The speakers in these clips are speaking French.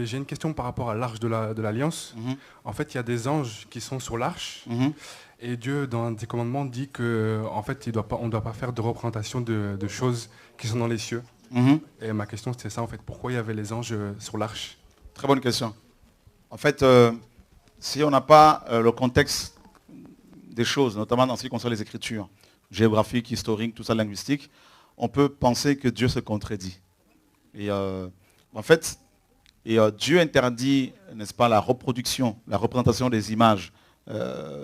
J'ai une question par rapport à l'arche de l'Alliance. Mhm. En fait, il y a des anges qui sont sur l'arche. Mhm. Et Dieu, dans un des commandements, dit que, en fait, on ne doit pas faire de représentation de choses qui sont dans les cieux. Mhm. Et ma question, c'était ça, en fait. Pourquoi il y avait les anges sur l'arche? Très bonne question. En fait, si on n'a pas le contexte des choses, notamment dans ce qui concerne les écritures, géographiques, historiques, tout ça, linguistique, on peut penser que Dieu se contredit. Et en fait, Dieu interdit, n'est-ce pas, la reproduction, la représentation des images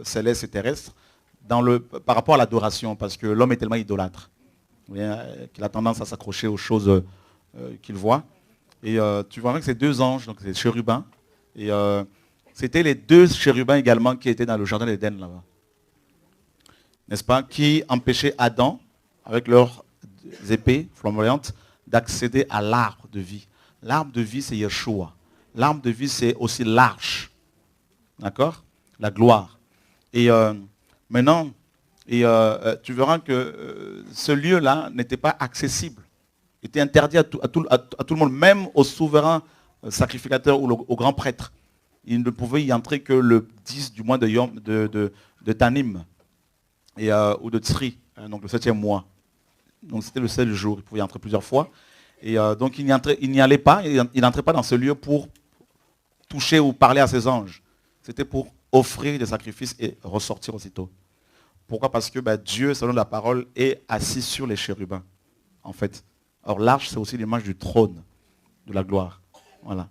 célestes et terrestres par rapport à l'adoration, parce que l'homme est tellement idolâtre qu'il a tendance à s'accrocher aux choses qu'il voit. Et tu vois que ces deux anges, donc ces chérubins, et c'était les deux chérubins également qui étaient dans le jardin d'Éden là-bas. N'est-ce pas? Qui empêchaient Adam, avec leurs épées flamboyantes, d'accéder à l'arbre de vie. L'arbre de vie, c'est Yeshua. L'arbre de vie, c'est aussi l'arche. D'accord? La gloire. Et maintenant, tu verras que ce lieu-là n'était pas accessible. Il était interdit à tout le monde, même aux souverains sacrificateurs ou aux grands prêtres. Ils ne pouvaient y entrer que le 10 du mois de Tanim ou de Tsri, donc le 7e mois. Donc c'était le seul jour, il pouvait y entrer plusieurs fois. Et donc il n'y allait pas, il n'entrait pas dans ce lieu pour toucher ou parler à ses anges. C'était pour offrir des sacrifices et ressortir aussitôt. Pourquoi? Parce que Dieu, selon la parole, est assis sur les chérubins, en fait. Or l'arche, c'est aussi l'image du trône de la gloire. Voilà.